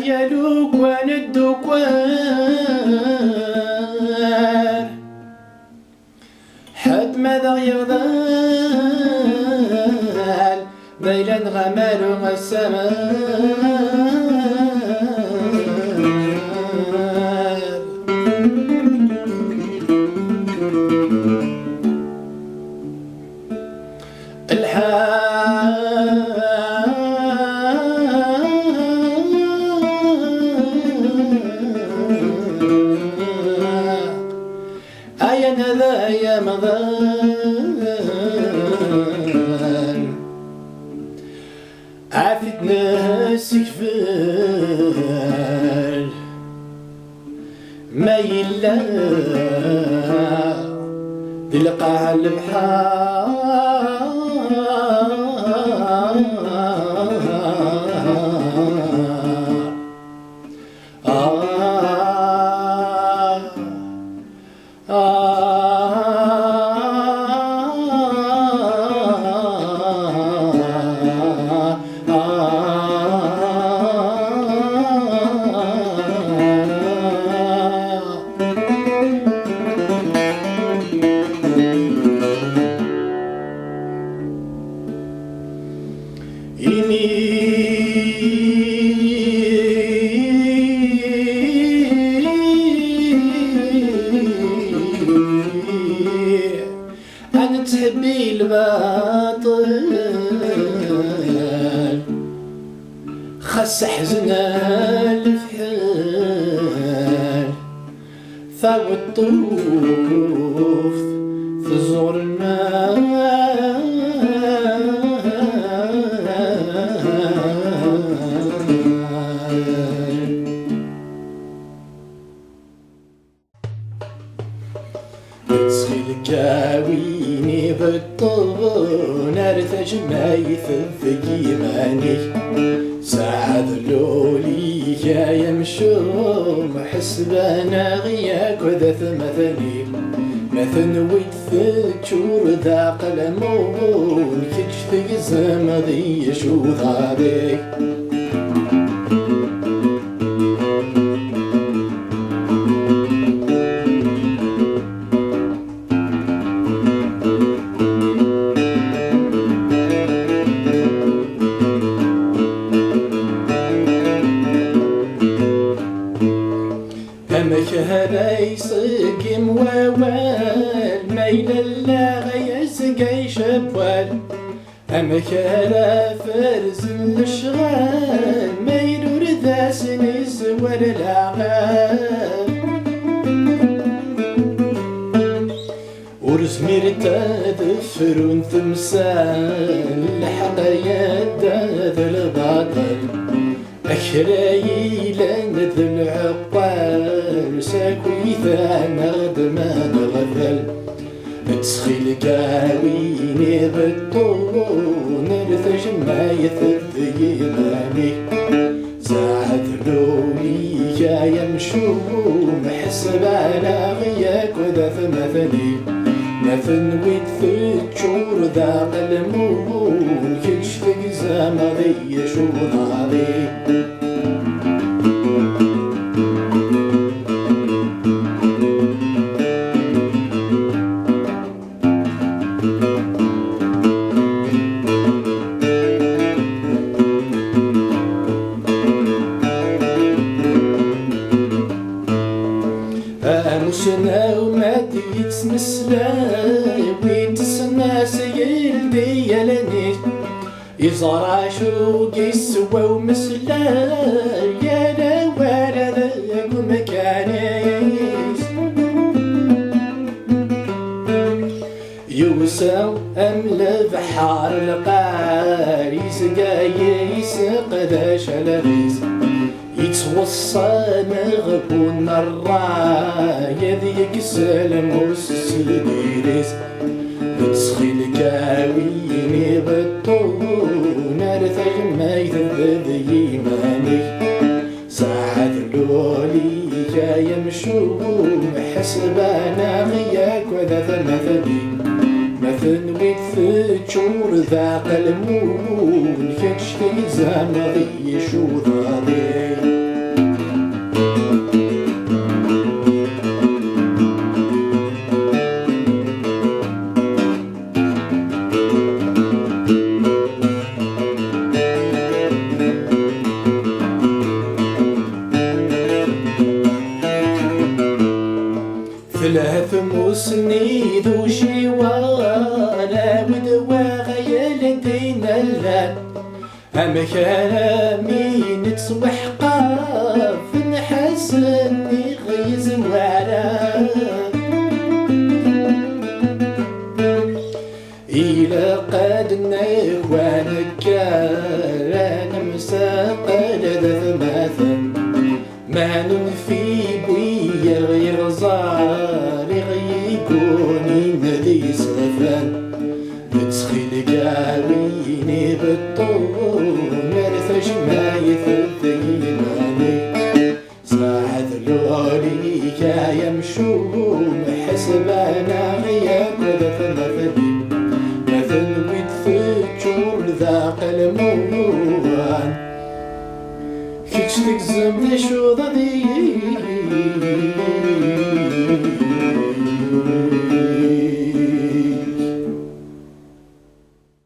يا لوكوان الدكوان حد ماذا يغذال بيلا غمال السماء يا مضان عافيت ناسك فال ما يلا تلقى البحار أنا تحبي الباطل خس حزنا الفحال ثاوي الطوف في زور الماء الكاويني بالطون ارتج ما يثبت ايماني ساعد لولي يمشوم حسبانا غياك وذات مثلي مثل ويتثجور ذا قلمون كجث زمضي شو ذابي ليس قم ووال ميل اللاغي يسقي شبوال أمك لا فرز الشغال ميل رداس نزور العقال ورسمي رتادفر ثمسال لحق يد ذا الباطل أكراي لند العقال ساكويثا نغدمان غفل تسخيل كاويني بالطون الثجمع يثبي ماني زعد لولي يمشو محسب على غياك وذا مثلي مثل ويتثجور ذا قلمون كجث زمضي شو ضاضي أمسنا وما يتمسلاي ويتسنى سيل ديالني يزرع شوق يسوى ومسلاي يا لا ورد مكانيس يوسع أمل بحار القاريس قايس قداش الغيس يتوصى مغبون الراية ذيك سلموس سيديريس بتسخيل كاويني بطون ارثج ما يثبت يماني ساعة اللولي يمشون حسبانا غياك وذا ثمثلي مثل ويتفجور ذاق المون كتشتي زامضي شو ضاضي ثلاث مسني ذو شوالا ودوا غيال دينا اللان أما كلامي نتصبح قاف نحسني غيز وعلا إلى قد نوانا كان مساقل ذا ثماثا ما ننفي بويا غير زاري غيكوني ندي صفان بتسخيل قاويني بالطول مرثش ما يثبتيناني ساعة اللولي يمشون حسبانا غياب ذا مثلي مثل ويتفجور ذاق الموان كيش تكزم شو ضدي